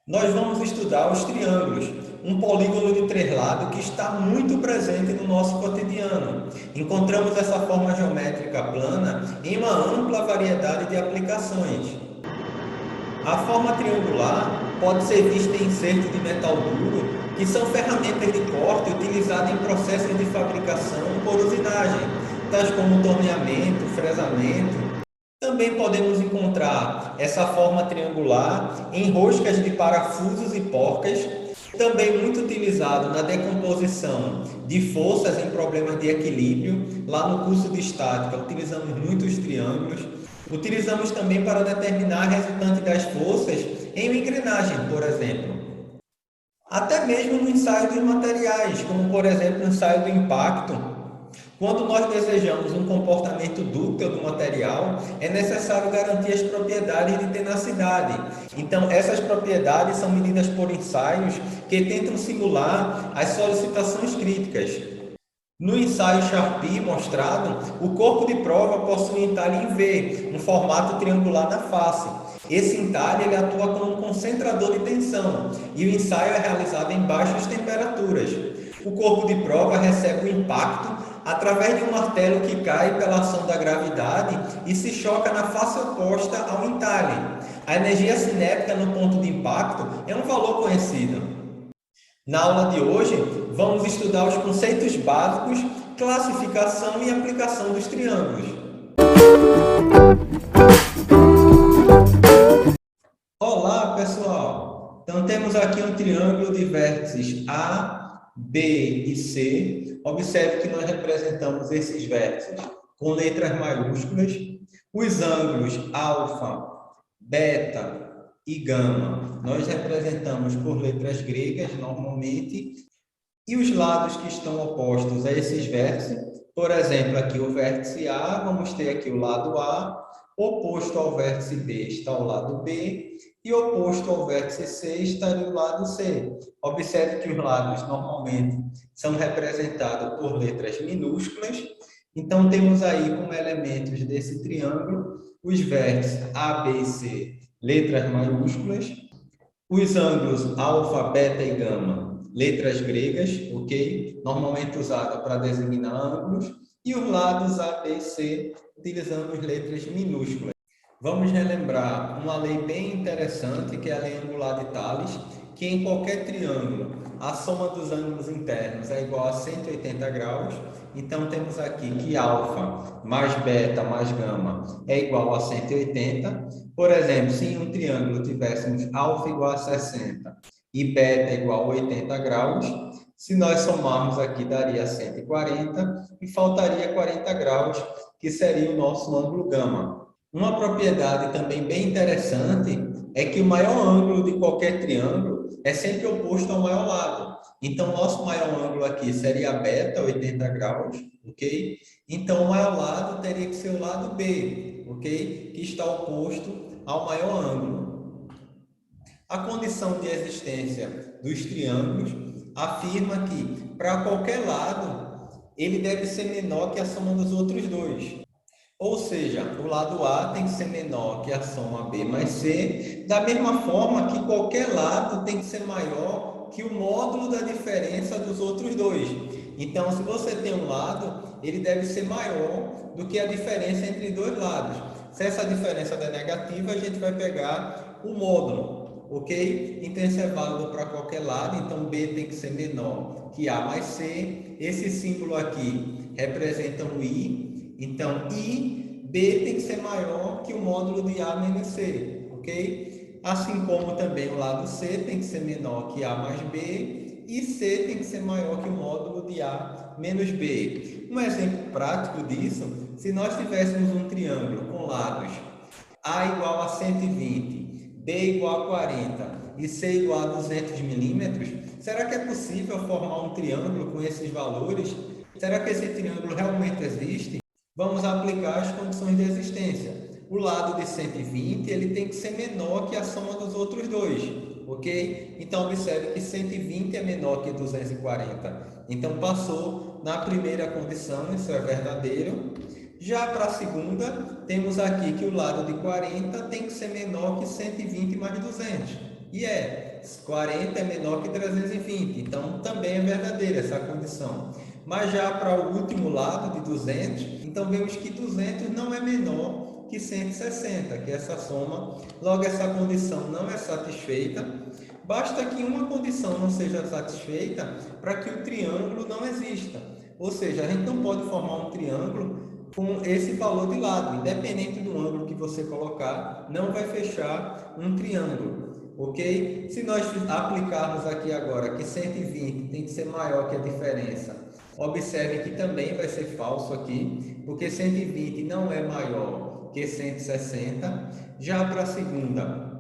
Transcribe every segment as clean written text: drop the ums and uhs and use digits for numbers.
Nós vamos estudar os triângulos, um polígono de três lados que está muito presente no nosso cotidiano. Encontramos essa forma geométrica plana em uma ampla variedade de aplicações. A forma triangular pode ser vista em insertos de metal duro, que são ferramentas de corte utilizadas em processos de fabricação por usinagem, tais como torneamento, fresamento. Também podemos encontrar essa forma triangular em roscas de parafusos e porcas, também muito utilizado na decomposição de forças em problemas de equilíbrio. Lá no curso de estática, utilizamos muitos triângulos. Utilizamos também para determinar a resultante das forças em uma engrenagem, por exemplo. Até mesmo no ensaio dos materiais, como por exemplo o ensaio do impacto. Quando nós desejamos um comportamento dúctil do material, é necessário garantir as propriedades de tenacidade. Então, essas propriedades são medidas por ensaios que tentam simular as solicitações críticas. No ensaio Charpy mostrado, o corpo de prova possui um entalhe em V, um formato triangular na face. Esse entalhe ele atua como um concentrador de tensão e o ensaio é realizado em baixas temperaturas. O corpo de prova recebe o impacto através de um martelo que cai pela ação da gravidade e se choca na face oposta ao entalhe. A energia cinética no ponto de impacto é um valor conhecido. Na aula de hoje, vamos estudar os conceitos básicos, classificação e aplicação dos triângulos. Olá, pessoal! Então, temos aqui um triângulo de vértices A, B e C. Observe que nós representamos esses vértices com letras maiúsculas. Os ângulos alfa, beta e gama nós representamos por letras gregas normalmente. E os lados que estão opostos a esses vértices, por exemplo, aqui o vértice A, vamos ter aqui o lado A, oposto ao vértice B está o lado B, e oposto ao vértice C estaria o lado C. Observe que os lados normalmente são representados por letras minúsculas. Então, temos aí como elementos desse triângulo os vértices A, B e C, letras maiúsculas, os ângulos alfa, beta e gama, letras gregas, ok? Normalmente usada para designar ângulos, e os lados A, B e C, utilizando as letras minúsculas. Vamos relembrar uma lei bem interessante, que é a lei angular de Thales, que em qualquer triângulo, a soma dos ângulos internos é igual a 180 graus. Então, temos aqui que alfa mais beta mais gama é igual a 180. Por exemplo, se em um triângulo tivéssemos alfa igual a 60 e beta igual a 80 graus, se nós somarmos aqui, daria 140 e faltaria 40 graus, que seria o nosso ângulo gama. Uma propriedade também bem interessante é que o maior ângulo de qualquer triângulo é sempre oposto ao maior lado. Então, o nosso maior ângulo aqui seria beta, 80 graus, ok? Então, o maior lado teria que ser o lado B, ok? Que está oposto ao maior ângulo. A condição de existência dos triângulos afirma que, para qualquer lado, ele deve ser menor que a soma dos outros dois. Ou seja, o lado A tem que ser menor que a soma B mais C, da mesma forma que qualquer lado tem que ser maior que o módulo da diferença dos outros dois. Então, se você tem um lado, ele deve ser maior do que a diferença entre dois lados. Se essa diferença é negativa, a gente vai pegar o módulo, ok? Então, isso é válido para qualquer lado. Então, B tem que ser menor que A mais C. Esse símbolo aqui representa um I. Então, I, B tem que ser maior que o módulo de A menos C, ok? Assim como também o lado C tem que ser menor que A mais B e C tem que ser maior que o módulo de A menos B. Um exemplo prático disso, se nós tivéssemos um triângulo com lados A igual a 120, B igual a 40 e C igual a 200 milímetros, será que é possível formar um triângulo com esses valores? Será que esse triângulo realmente existe? Vamos aplicar as condições de existência. O lado de 120 ele tem que ser menor que a soma dos outros dois, ok? Então, observe que 120 é menor que 240. Então, passou na primeira condição, isso é verdadeiro. Já para a segunda, temos aqui que o lado de 40 tem que ser menor que 120 mais 200. E 40 é menor que 320, então também é verdadeira essa condição. Mas já para o último lado, de 200, então vemos que 200 não é menor que 160, que é essa soma. Logo, essa condição não é satisfeita. Basta que uma condição não seja satisfeita para que o triângulo não exista. Ou seja, a gente não pode formar um triângulo com esse valor de lado. Independente do ângulo que você colocar, não vai fechar um triângulo, ok? Se nós aplicarmos aqui agora que 120 tem que ser maior que a diferença, observe que também vai ser falso aqui, porque 120 não é maior que 160. Já para a segunda,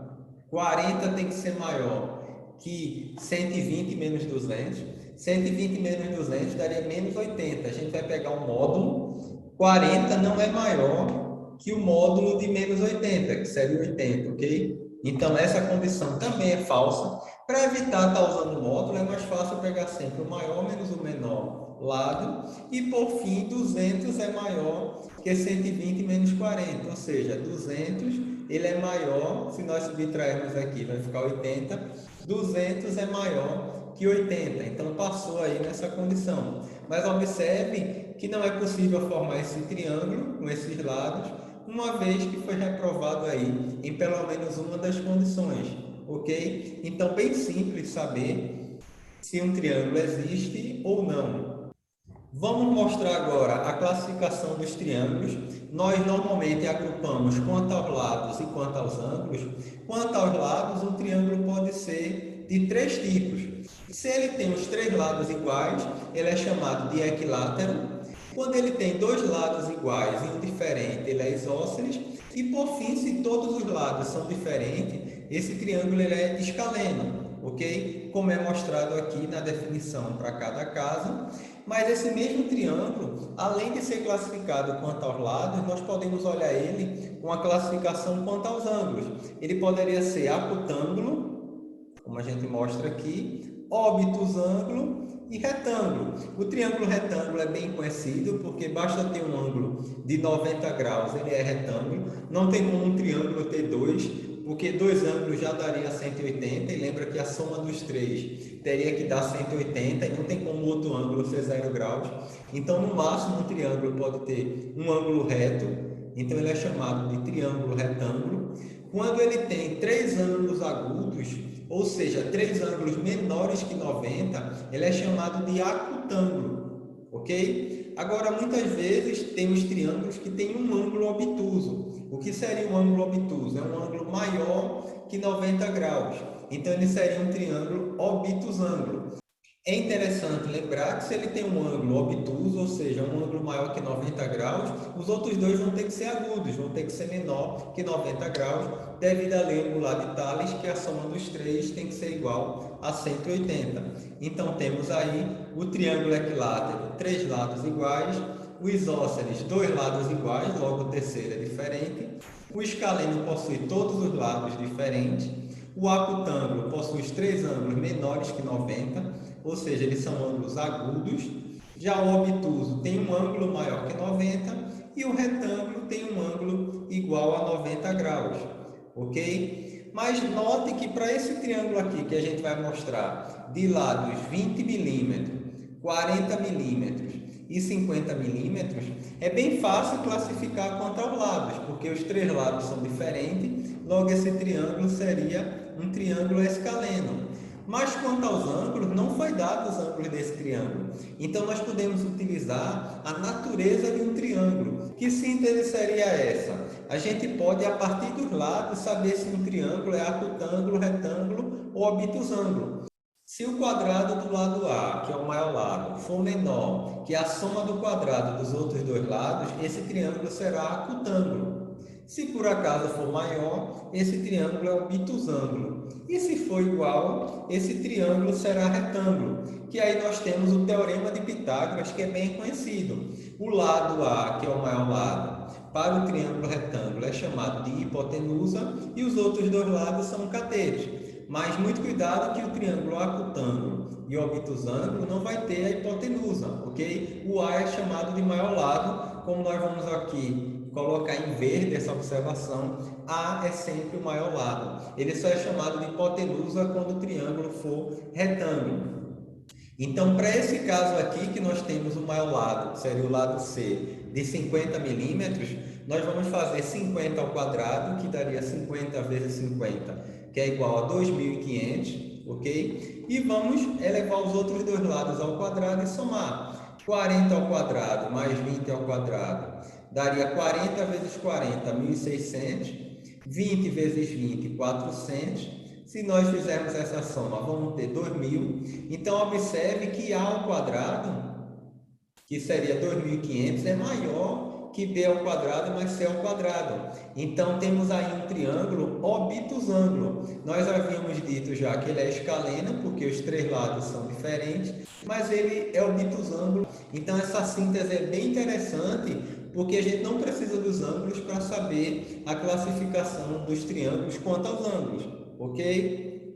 40 tem que ser maior que 120 menos 200. 120 menos 200 daria menos 80. A gente vai pegar o módulo. 40 não é maior que o módulo de menos 80, que seria 80, ok? Então, essa condição também é falsa. Para evitar estar usando o módulo, é mais fácil pegar sempre o maior menos o menor lado. E, por fim, 200 é maior que 120 menos 40, ou seja, 200 ele é maior, se nós subtrairmos aqui, vai ficar 80, 200 é maior que 80, então passou aí nessa condição. Mas observe que não é possível formar esse triângulo com esses lados, uma vez que foi reprovado aí em pelo menos uma das condições, ok? Então, bem simples saber se um triângulo existe ou não. Vamos mostrar agora a classificação dos triângulos. Nós normalmente agrupamos quanto aos lados e quanto aos ângulos. Quanto aos lados, um triângulo pode ser de 3 tipos. Se ele tem os 3 lados iguais, ele é chamado de equilátero. Quando ele tem 2 lados iguais e um diferente, ele é isósceles. E por fim, se todos os lados são diferentes, esse triângulo ele é escaleno, ok? Como é mostrado aqui na definição para cada caso. Mas esse mesmo triângulo, além de ser classificado quanto aos lados, nós podemos olhar ele com a classificação quanto aos ângulos. Ele poderia ser acutângulo, como a gente mostra aqui, obtusângulo e retângulo. O triângulo retângulo é bem conhecido porque basta ter um ângulo de 90 graus, ele é retângulo. Não tem como um triângulo ter dois, porque 2 ângulos já daria 180, e lembra que a soma dos 3 teria que dar 180, e não tem como outro ângulo ser 0 graus. Então, no máximo, um triângulo pode ter um ângulo reto, então ele é chamado de triângulo retângulo. Quando ele tem 3 ângulos agudos, ou seja, 3 ângulos menores que 90, ele é chamado de acutângulo, ok? Agora, muitas vezes, temos triângulos que têm um ângulo obtuso. O que seria um ângulo obtuso? É um ângulo maior que 90 graus. Então, ele seria um triângulo obtusângulo. É interessante lembrar que se ele tem um ângulo obtuso, ou seja, um ângulo maior que 90 graus, os outros dois vão ter que ser agudos, vão ter que ser menor que 90 graus, devido à lei angular de Thales, que a soma dos 3 tem que ser igual a 180. Então, temos aí o triângulo equilátero, 3 lados iguais, o isósceles, 2 lados iguais, logo o terceiro é diferente, o escaleno possui todos os lados diferentes, o acutângulo possui os 3 ângulos menores que 90, ou seja, eles são ângulos agudos. Já o obtuso tem um ângulo maior que 90 e o retângulo tem um ângulo igual a 90 graus, ok? Mas note que para esse triângulo aqui que a gente vai mostrar, de lados 20 milímetros, 40 milímetros e 50 milímetros, é bem fácil classificar quanto aos lados, porque os 3 lados são diferentes, logo esse triângulo seria um triângulo escaleno. Mas quanto aos ângulos, não foi dado os ângulos desse triângulo. Então, nós podemos utilizar a natureza de um triângulo. Que síntese seria essa? A gente pode, a partir dos lados, saber se um triângulo é acutângulo, retângulo ou obtusângulo. Se o quadrado do lado A, que é o maior lado, for menor que a soma do quadrado dos outros 2 lados, esse triângulo será acutângulo. Se por acaso for maior, esse triângulo é obtusângulo. E se for igual, esse triângulo será retângulo, que aí nós temos o teorema de Pitágoras, que é bem conhecido. O lado A, que é o maior lado, para o triângulo retângulo é chamado de hipotenusa e os outros 2 lados são catetos. Mas muito cuidado que o triângulo acutângulo e obtusângulo não vai ter a hipotenusa, ok? O A é chamado de maior lado, como nós vamos aqui colocar em verde essa observação, A é sempre o maior lado. Ele só é chamado de hipotenusa quando o triângulo for retângulo. Então, para esse caso aqui, que nós temos o maior lado, que seria o lado C, de 50 milímetros, nós vamos fazer 50 ao quadrado, que daria 50 vezes 50, que é igual a 2.500, ok? E vamos elevar os outros dois lados ao quadrado e somar. 40 ao quadrado mais 20 ao quadrado daria 40 vezes 40, 1.600. 20 vezes 20, 400. Se nós fizermos essa soma, vamos ter 2.000. Então, observe que A ao quadrado, que seria 2.500, é maior que B ao quadrado mais C ao quadrado. Então, temos aí um triângulo obtusângulo. Nós havíamos dito já que ele é escaleno, porque os três lados são diferentes, mas ele é obtusângulo. Então, essa síntese é bem interessante, porque a gente não precisa dos ângulos para saber a classificação dos triângulos quanto aos ângulos, ok?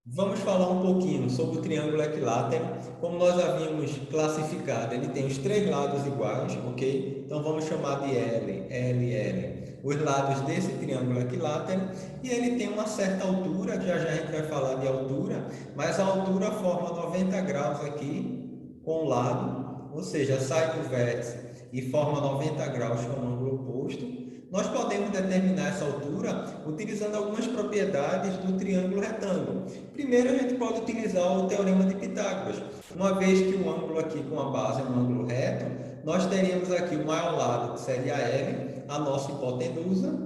Vamos falar um pouquinho sobre o triângulo equilátero. Como nós havíamos classificado, ele tem os três lados iguais, ok? Então, vamos chamar de L, L, L, os lados desse triângulo equilátero, e ele tem uma certa altura, que já a gente vai falar de altura, mas a altura forma 90 graus aqui com o lado, ou seja, sai do vértice e forma 90 graus com o ângulo oposto. Nós podemos determinar essa altura utilizando algumas propriedades do triângulo retângulo. Primeiro, a gente pode utilizar o teorema de Pitágoras. Uma vez que o ângulo aqui com a base é um ângulo reto, nós teríamos aqui o maior lado, que seria L, a nossa hipotenusa,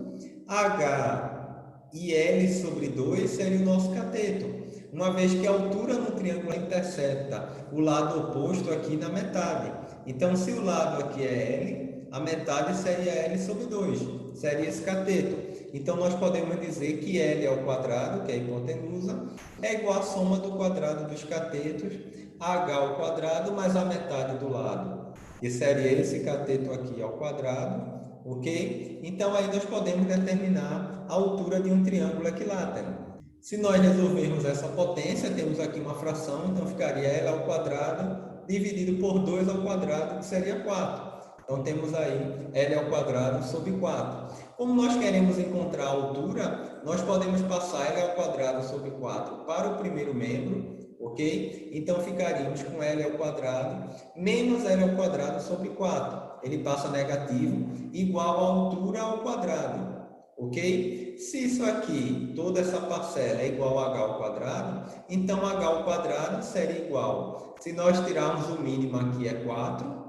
H e L sobre 2 seria o nosso cateto. Uma vez que a altura no triângulo intercepta o lado oposto aqui na metade. Então, se o lado aqui é L, a metade seria L sobre 2, seria esse cateto. Então, nós podemos dizer que L ao quadrado, que é a hipotenusa, é igual à soma do quadrado dos catetos, H ao quadrado, mais a metade do lado, que seria esse cateto aqui ao quadrado, ok? Então, aí nós podemos determinar a altura de um triângulo equilátero. Se nós resolvermos essa potência, temos aqui uma fração, então ficaria L ao quadrado dividido por 2 ao quadrado, que seria 4. Então, temos aí L ao quadrado sobre 4. Como nós queremos encontrar a altura, nós podemos passar L ao quadrado sobre 4 para o primeiro membro, ok? Então, ficaríamos com L ao quadrado menos L ao quadrado sobre 4. Ele passa negativo, igual a altura ao quadrado. Ok? Se isso aqui, toda essa parcela é igual a h ao quadrado, então h ao quadrado seria igual, se nós tirarmos o mínimo aqui é 4,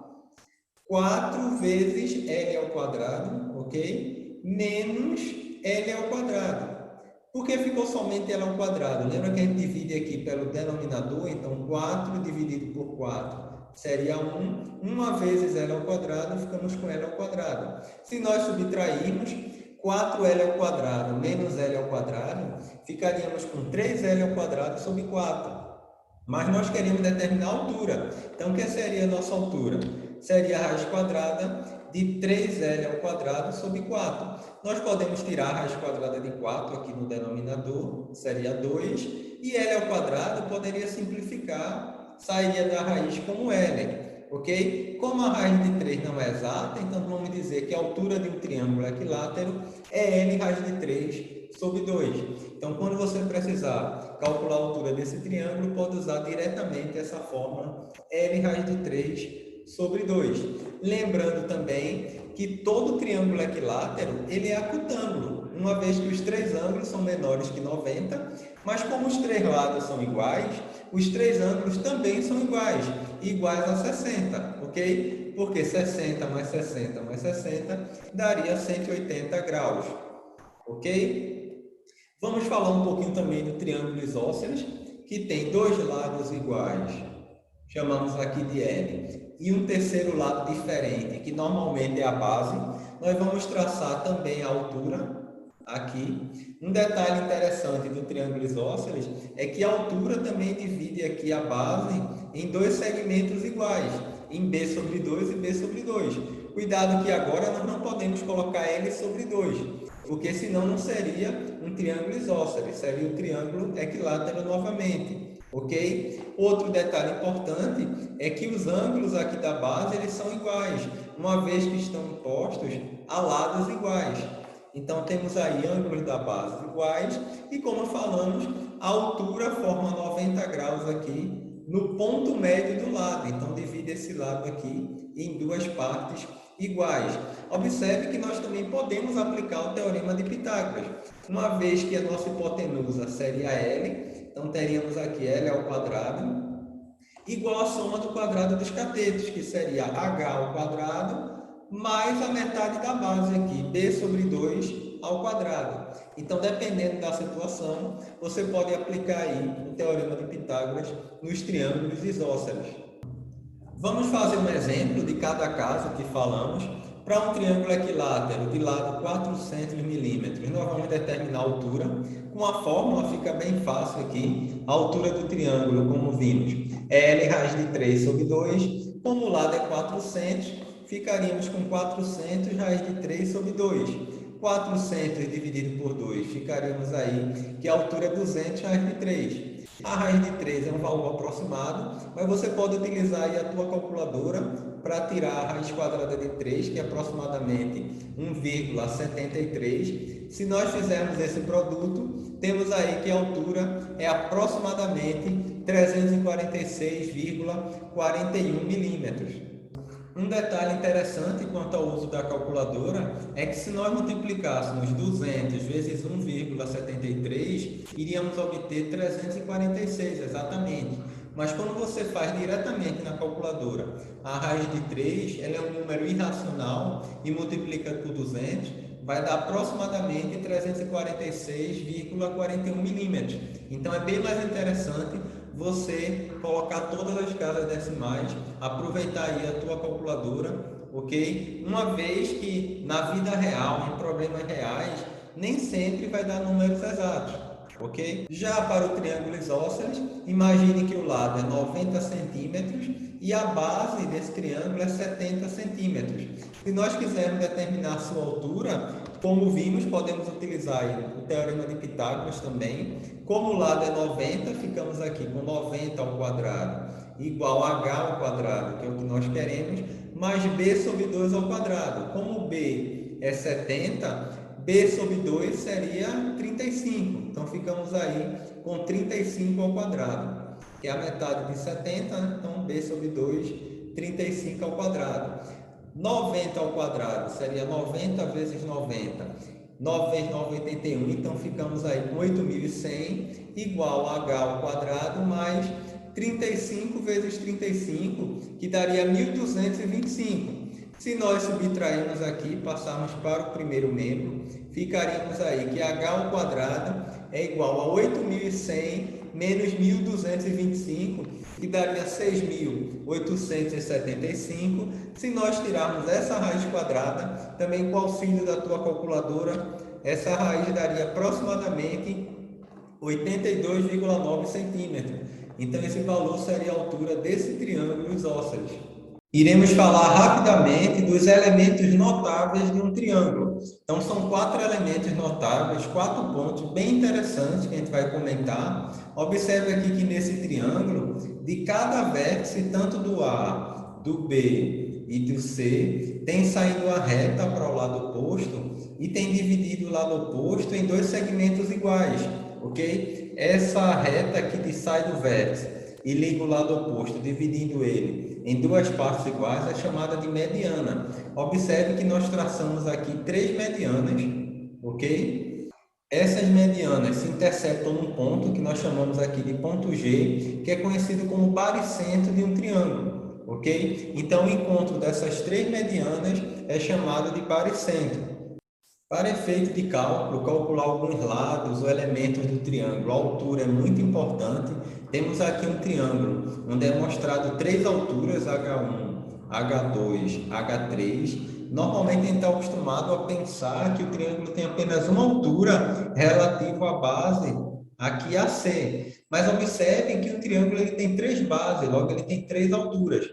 4 vezes L ao quadrado, ok? Menos L ao quadrado. Por que ficou somente L ao quadrado? Lembra que a gente divide aqui pelo denominador, então 4 dividido por 4 seria 1. 1 vezes L ao quadrado, ficamos com L ao quadrado. Se nós subtrairmos 4L ao quadrado menos L ao quadrado, ficaríamos com 3L ao quadrado sobre 4. Mas nós queremos determinar a altura. Então, o que seria a nossa altura? Seria a raiz quadrada de 3L ao quadrado sobre 4. Nós podemos tirar a raiz quadrada de 4 aqui no denominador, seria 2. E L ao quadrado poderia simplificar, sairia da raiz como L. Ok? Como a raiz de 3 não é exata, então vamos dizer que a altura de um triângulo equilátero é L raiz de 3 sobre 2. Então, quando você precisar calcular a altura desse triângulo, pode usar diretamente essa fórmula L raiz de 3 sobre 2. Lembrando também que todo triângulo equilátero ele é acutângulo, uma vez que os três ângulos são menores que 90, mas como os três lados são iguais, os três ângulos também são iguais a 60, ok? Porque 60 mais 60 mais 60 daria 180 graus, ok? Vamos falar um pouquinho também do triângulo isósceles, que tem dois lados iguais, chamamos aqui de L, e um terceiro lado diferente, que normalmente é a base. Nós vamos traçar também a altura aqui. Um detalhe interessante do triângulo isósceles é que a altura também divide aqui a base em dois segmentos iguais, em B sobre 2 e B sobre 2. Cuidado que agora nós não podemos colocar L sobre 2, porque senão não seria um triângulo isósceles, seria um triângulo equilátero novamente. Ok? Outro detalhe importante é que os ângulos aqui da base eles são iguais, uma vez que estão postos a lados iguais. Então, temos aí ângulos da base iguais e, como falamos, a altura forma 90 graus aqui no ponto médio do lado. Então, divide esse lado aqui em duas partes iguais. Observe que nós também podemos aplicar o teorema de Pitágoras, uma vez que a nossa hipotenusa seria L, então teríamos aqui L ao quadrado, igual à soma do quadrado dos catetos, que seria H ao quadrado, mais a metade da base aqui, B sobre 2 ao quadrado. Então, dependendo da situação, você pode aplicar aí o teorema de Pitágoras nos triângulos isósceles. Vamos fazer um exemplo de cada caso que falamos. Para um triângulo equilátero de lado 400 milímetros, nós vamos determinar a altura. Com a fórmula fica bem fácil aqui. A altura do triângulo, como vimos, é L raiz de 3 sobre 2. Como o lado é 400, ficaríamos com 400 raiz de 3 sobre 2. 400 dividido por 2, ficaríamos aí que a altura é 200 raiz de 3. A raiz de 3 é um valor aproximado, mas você pode utilizar aí a tua calculadora para tirar a raiz quadrada de 3, que é aproximadamente 1,73. Se nós fizermos esse produto, temos aí que a altura é aproximadamente 346,41 milímetros. Um detalhe interessante quanto ao uso da calculadora é que se nós multiplicássemos 200 vezes 1,73, iríamos obter 346, exatamente. Mas quando você faz diretamente na calculadora, a raiz de 3 ela é um número irracional e multiplica por 200, vai dar aproximadamente 346,41 milímetros. Então é bem mais interessante você colocar todas as casas decimais, aproveitar aí a tua calculadora, ok? Uma vez que na vida real, em problemas reais, nem sempre vai dar números exatos, ok? Já para o triângulo isósceles, imagine que o lado é 90 centímetros e a base desse triângulo é 70 centímetros. Se nós quisermos determinar a sua altura, como vimos, podemos utilizar o teorema de Pitágoras também. Como o lado é 90, ficamos aqui com 90 ao quadrado igual a h ao quadrado, que é o que nós queremos, mais b sobre 2 ao quadrado. Como b é 70, b sobre 2 seria 35. Então, ficamos aí com 35 ao quadrado, que é a metade de 70, então b sobre 2, 35 ao quadrado. 90 ao quadrado seria 90 vezes 90, 9 vezes 9, 81, então ficamos aí com 8.100 igual a h ao quadrado mais 35 vezes 35, que daria 1.225. Se nós subtrairmos aqui, passarmos para o primeiro membro, ficaríamos aí que h ao quadrado é igual a 8.100 menos 1.225, que daria 6.875. Se nós tirarmos essa raiz quadrada, também com o auxílio da tua calculadora, essa raiz daria aproximadamente 82,9 centímetros. Então, esse valor seria a altura desse triângulo isósceles. Iremos falar rapidamente dos elementos notáveis de um triângulo. Então, são 4 elementos notáveis, 4 pontos bem interessantes que a gente vai comentar. Observe aqui que nesse triângulo, de cada vértice, tanto do A, do B e do C, tem saído a reta para o lado oposto e tem dividido o lado oposto em 2 segmentos iguais, ok? Essa reta aqui que sai do vértice e liga o lado oposto, dividindo ele em 2 partes iguais, é chamada de mediana. Observe que nós traçamos aqui 3 medianas, ok? Essas medianas se interceptam num ponto que nós chamamos aqui de ponto G, que é conhecido como baricentro de um triângulo, ok? Então, o encontro dessas 3 medianas é chamado de baricentro. Para efeito de cálculo, calcular alguns lados ou elementos do triângulo, a altura é muito importante. Temos aqui um triângulo, onde é mostrado 3 alturas, H1, H2, H3. Normalmente a gente está acostumado a pensar que o triângulo tem apenas uma altura relativa à base, aqui AC. Mas observem que o triângulo ele tem 3 bases, logo ele tem 3 alturas.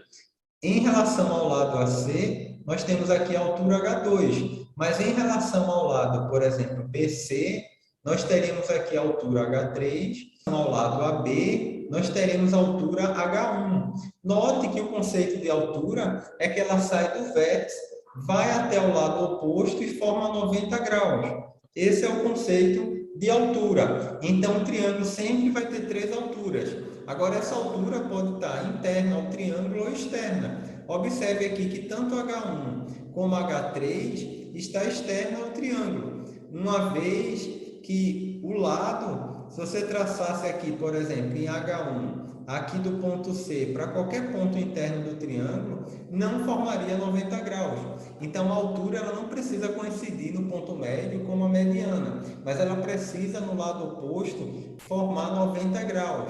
Em relação ao lado AC, nós temos aqui a altura H2. Mas em relação ao lado, por exemplo, BC, nós teremos aqui a altura H3. Ao lado AB, nós teremos a altura H1. Note que o conceito de altura é que ela sai do vértice vai até o lado oposto e forma 90 graus. Esse é o conceito de altura. Então, o triângulo sempre vai ter três alturas. Agora, essa altura pode estar interna ao triângulo ou externa. Observe aqui que tanto H1 como H3 está externo ao triângulo, uma vez que o lado, se você traçasse aqui, por exemplo, em H1, aqui do ponto C para qualquer ponto interno do triângulo, não formaria 90 graus. Então, a altura ela não precisa coincidir no ponto médio como a mediana, mas ela precisa, no lado oposto, formar 90 graus.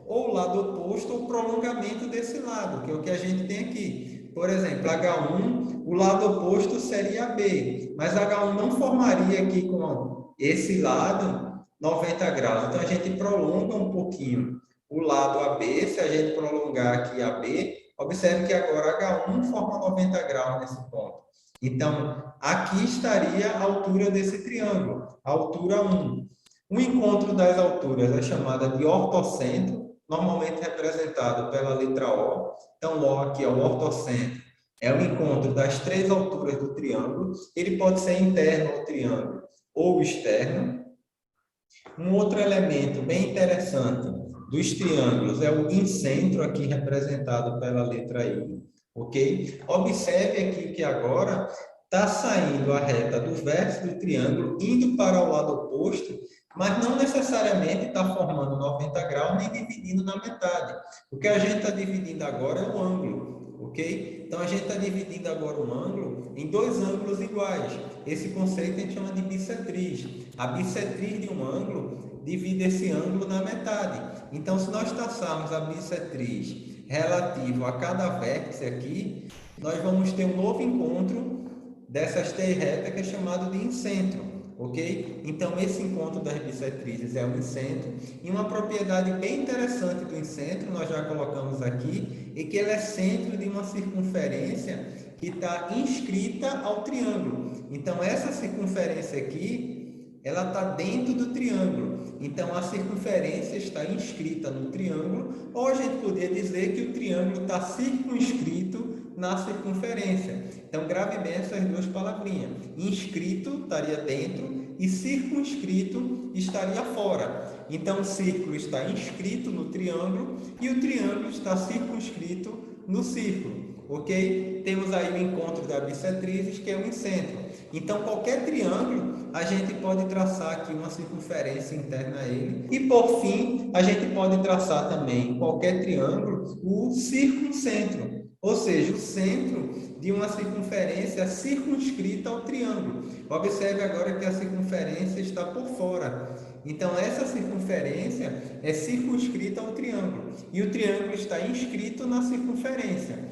Ou o lado oposto, ou o prolongamento desse lado, que é o que a gente tem aqui. Por exemplo, H1, o lado oposto seria B, mas H1 não formaria aqui com esse lado 90 graus. Então, a gente prolonga um pouquinho o lado AB. Se a gente prolongar aqui AB, observe que agora H1 forma 90 graus nesse ponto. Então, aqui estaria a altura desse triângulo, a altura 1. O encontro das alturas é chamada de ortocentro, normalmente representado pela letra O. Então, O aqui é o ortocentro, é o encontro das três alturas do triângulo. Ele pode ser interno ao triângulo ou externo. Um outro elemento bem interessante dos triângulos é o incentro, aqui representado pela letra I, ok? Observe aqui que agora está saindo a reta do vértice do triângulo, indo para o lado oposto, mas não necessariamente está formando 90 graus, nem dividindo na metade. O que a gente está dividindo agora é o ângulo, ok? Então, a gente está dividindo agora um ângulo em dois ângulos iguais. Esse conceito a gente chama de bissetriz. A bissetriz de um ângulo divide esse ângulo na metade. Então, se nós traçarmos a bissetriz relativo a cada vértice aqui, nós vamos ter um novo encontro dessas três retas que é chamado de incentro, ok? Então, esse encontro das bissetrizes é o incentro. E uma propriedade bem interessante do incentro, nós já colocamos aqui, é que ele é centro de uma circunferência que está inscrita ao triângulo. Então, essa circunferência aqui, ela está dentro do triângulo. Então, a circunferência está inscrita no triângulo, ou a gente poderia dizer que o triângulo está circunscrito na circunferência. Então, grave bem essas duas palavrinhas. Inscrito estaria dentro e circunscrito estaria fora. Então, o círculo está inscrito no triângulo e o triângulo está circunscrito no círculo. Ok? Temos aí o encontro das bissetrizes, que é o incentro. Então, qualquer triângulo, a gente pode traçar aqui uma circunferência interna a ele. E, por fim, a gente pode traçar também, qualquer triângulo, o circuncentro. Ou seja, o centro de uma circunferência circunscrita ao triângulo. Observe agora que a circunferência está por fora. Então, essa circunferência é circunscrita ao triângulo. E o triângulo está inscrito na circunferência.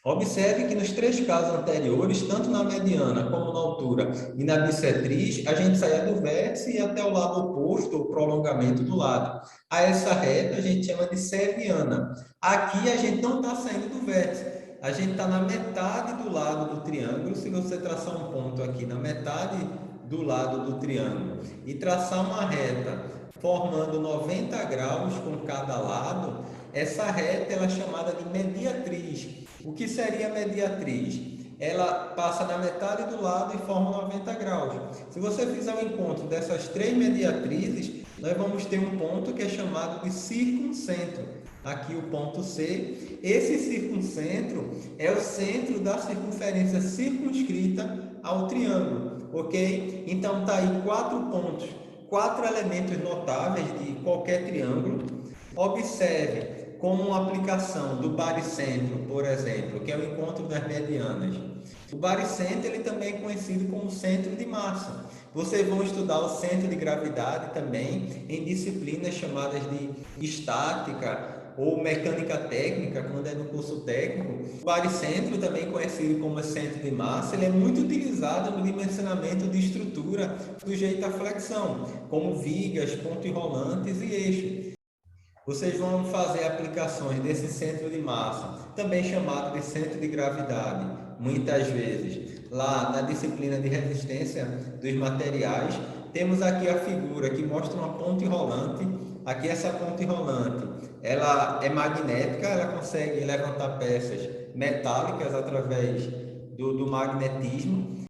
Observe que nos três casos anteriores, tanto na mediana como na altura e na bissetriz, a gente saía do vértice e até o lado oposto, o prolongamento do lado. A essa reta a gente chama de serviana. Aqui a gente não está saindo do vértice, a gente está na metade do lado do triângulo. Se você traçar um ponto aqui na metade do lado do triângulo e traçar uma reta formando 90 graus com cada lado, essa reta ela é chamada de mediatriz. O que seria a mediatriz? Ela passa na metade do lado e forma 90 graus. Se você fizer o encontro dessas três mediatrizes, nós vamos ter um ponto que é chamado de circuncentro. Aqui o ponto C. Esse circuncentro é o centro da circunferência circunscrita ao triângulo, ok? Então, está aí 4 pontos, 4 elementos notáveis de qualquer triângulo. Observe como uma aplicação do baricentro, por exemplo, que é o encontro das medianas. O baricentro ele também é conhecido como centro de massa. Vocês vão estudar o centro de gravidade também em disciplinas chamadas de estática ou mecânica técnica, quando é no curso técnico. O baricentro, também conhecido como centro de massa, ele é muito utilizado no dimensionamento de estrutura sujeita à flexão, como vigas, pontos rolantes e eixos. Vocês vão fazer aplicações desse centro de massa, também chamado de centro de gravidade, muitas vezes. Lá na disciplina de resistência dos materiais, temos aqui a figura que mostra uma ponte rolante. Aqui essa ponte rolante, ela é magnética, ela consegue levantar peças metálicas através do magnetismo.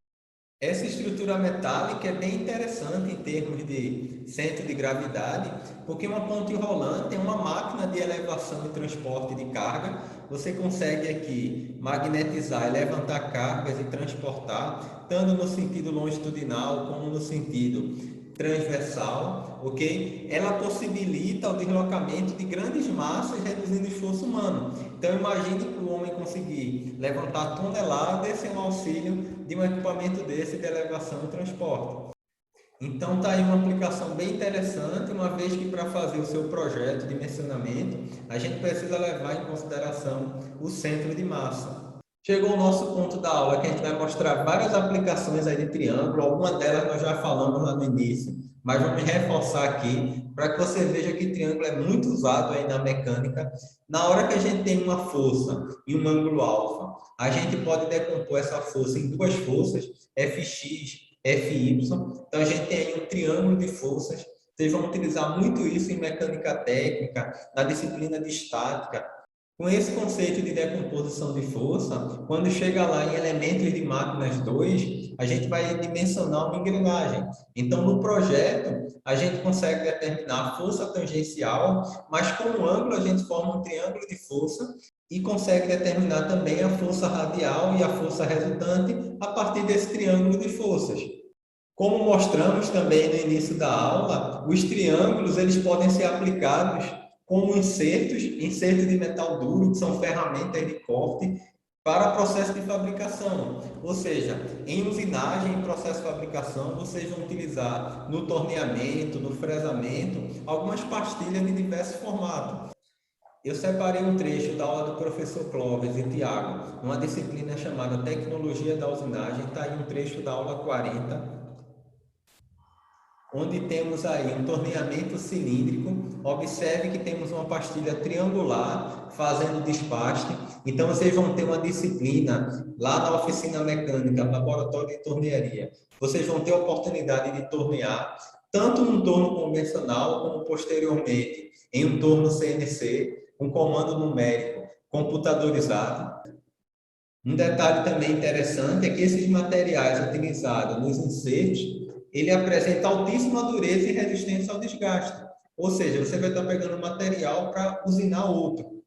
Essa estrutura metálica é bem interessante em termos de centro de gravidade, porque uma ponte rolante é uma máquina de elevação e transporte de carga. Você consegue aqui magnetizar e levantar cargas e transportar, tanto no sentido longitudinal como no sentido transversal, ok? Ela possibilita o deslocamento de grandes massas, reduzindo o esforço humano. Então, imagine que o homem conseguir levantar toneladas sem o auxílio de um equipamento desse de elevação e transporte. Então, está aí uma aplicação bem interessante, uma vez que para fazer o seu projeto de dimensionamento, a gente precisa levar em consideração o centro de massa. Chegou o nosso ponto da aula, que a gente vai mostrar várias aplicações aí de triângulo, algumas delas nós já falamos lá no início, mas vamos reforçar aqui, para que você veja que triângulo é muito usado aí na mecânica. Na hora que a gente tem uma força e um ângulo alfa, a gente pode decompor essa força em duas forças, Fx, Fy. Então, a gente tem aí um triângulo de forças. Vocês vão utilizar muito isso em mecânica técnica, na disciplina de estática. Com esse conceito de decomposição de força, quando chega lá em elementos de máquinas 2, a gente vai dimensionar uma engrenagem. Então, no projeto, a gente consegue determinar a força tangencial, mas com o ângulo a gente forma um triângulo de força e consegue determinar também a força radial e a força resultante a partir desse triângulo de forças. Como mostramos também no início da aula, os triângulos eles podem ser aplicados como insertos de metal duro, que são ferramentas de corte, para processo de fabricação. Ou seja, em usinagem, em processo de fabricação, vocês vão utilizar no torneamento, no fresamento, algumas pastilhas de diversos formatos. Eu separei um trecho da aula do professor Clóvis e Tiago, numa disciplina chamada Tecnologia da Usinagem. Está aí um trecho da aula 40, onde temos aí um torneamento cilíndrico. Observe que temos uma pastilha triangular fazendo despaste. Então, vocês vão ter uma disciplina lá na oficina mecânica, laboratório de tornearia. Vocês vão ter a oportunidade de tornear, tanto num torno convencional, como posteriormente em um torno CNC, um comando numérico computadorizado. Um detalhe também interessante é que esses materiais utilizados nos insertos, ele apresenta altíssima dureza e resistência ao desgaste. Ou seja, você vai estar pegando material para usinar outro.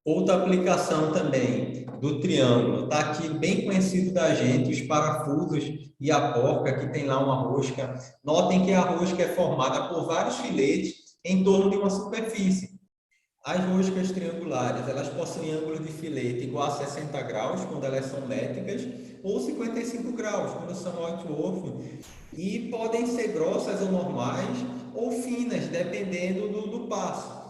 Outra aplicação também do triângulo, está aqui bem conhecido da gente, os parafusos e a porca, que tem lá uma rosca. Notem que a rosca é formada por vários filetes em torno de uma superfície. As roscas triangulares, elas possuem ângulo de filete igual a 60 graus, quando elas são métricas, ou 55 graus, quando são Whitworth, e podem ser grossas ou normais, ou finas, dependendo do passo.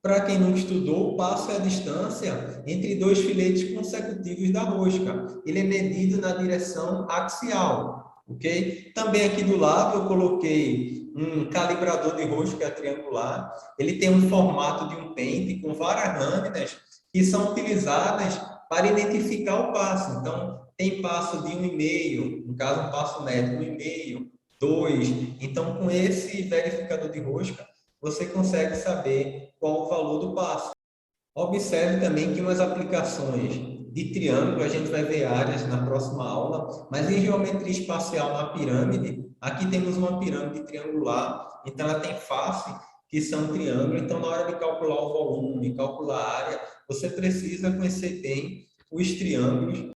Para quem não estudou, o passo é a distância entre dois filetes consecutivos da rosca. Ele é medido na direção axial, ok? Também aqui do lado eu coloquei um calibrador de rosca triangular. Ele tem um formato de um pente com várias lâminas que são utilizadas para identificar o passo. Então, tem passo de 1,5, no caso um passo médio, 1,5, 2. Então, com esse verificador de rosca, você consegue saber qual o valor do passo. Observe também que umas aplicações de triângulo, a gente vai ver áreas na próxima aula, mas em geometria espacial na pirâmide, aqui temos uma pirâmide triangular, então ela tem face, que são triângulos, então na hora de calcular o volume, calcular a área, você precisa conhecer bem os triângulos.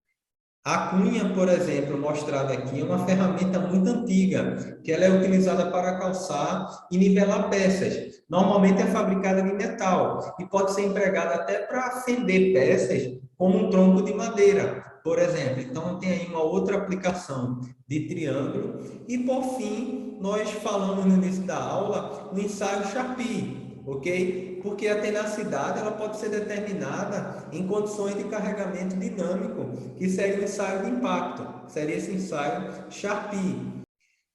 A cunha, por exemplo, mostrada aqui, é uma ferramenta muito antiga, que ela é utilizada para calçar e nivelar peças. Normalmente é fabricada de metal e pode ser empregada até para fender peças, como um tronco de madeira, por exemplo. Então, tem aí uma outra aplicação de triângulo. E, por fim, nós falamos no início da aula o ensaio Charpy, ok? Porque a tenacidade ela pode ser determinada em condições de carregamento dinâmico, que seria o ensaio de impacto, seria esse ensaio Charpy.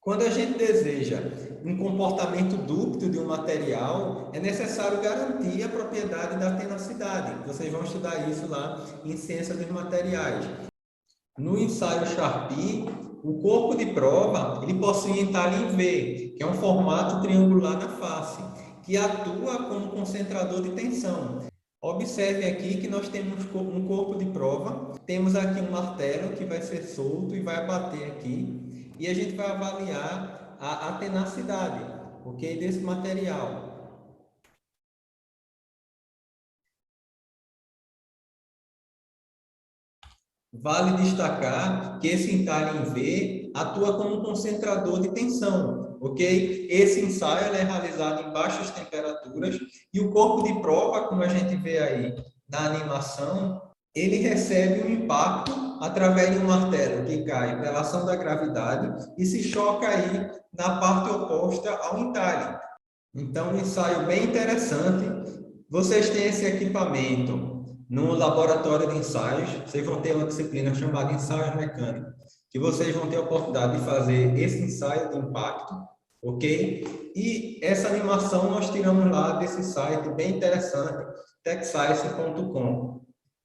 Quando a gente deseja um comportamento dúctil de um material, é necessário garantir a propriedade da tenacidade. Vocês vão estudar isso lá em Ciência dos Materiais. No ensaio Charpy, o corpo de prova ele possui entalhe em V, que é um formato triangular na face, que atua como concentrador de tensão. Observe aqui que nós temos um corpo de prova, temos aqui um martelo que vai ser solto e vai bater aqui, e a gente vai avaliar a tenacidade, ok, desse material. Vale destacar que esse entalhe em V atua como um concentrador de tensão, ok? Esse ensaio é realizado em baixas temperaturas e o corpo de prova, como a gente vê aí na animação, ele recebe um impacto através de um martelo que cai pela ação da gravidade e se choca aí na parte oposta ao entalhe. Então, um ensaio bem interessante. Vocês têm esse equipamento no laboratório de ensaios. Vocês vão ter uma disciplina chamada ensaios mecânicos, que vocês vão ter a oportunidade de fazer esse ensaio de impacto, ok? E essa animação nós tiramos lá desse site bem interessante, techscience.com.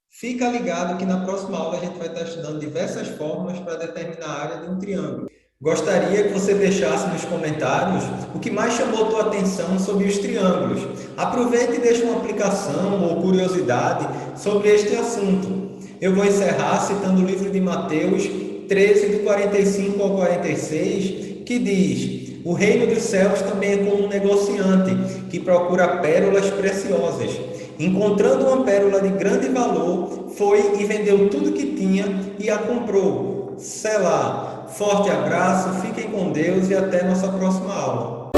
Fica ligado que na próxima aula a gente vai estar estudando diversas fórmulas para determinar a área de um triângulo. Gostaria que você deixasse nos comentários o que mais chamou tua atenção sobre os triângulos. Aproveite e deixe uma aplicação ou curiosidade sobre este assunto. Eu vou encerrar citando o livro de Mateus 13, do 45 ao 46, que diz: o reino dos céus também é como um negociante que procura pérolas preciosas. Encontrando uma pérola de grande valor, foi e vendeu tudo que tinha e a comprou. Selá. Forte abraço, fiquem com Deus e até nossa próxima aula.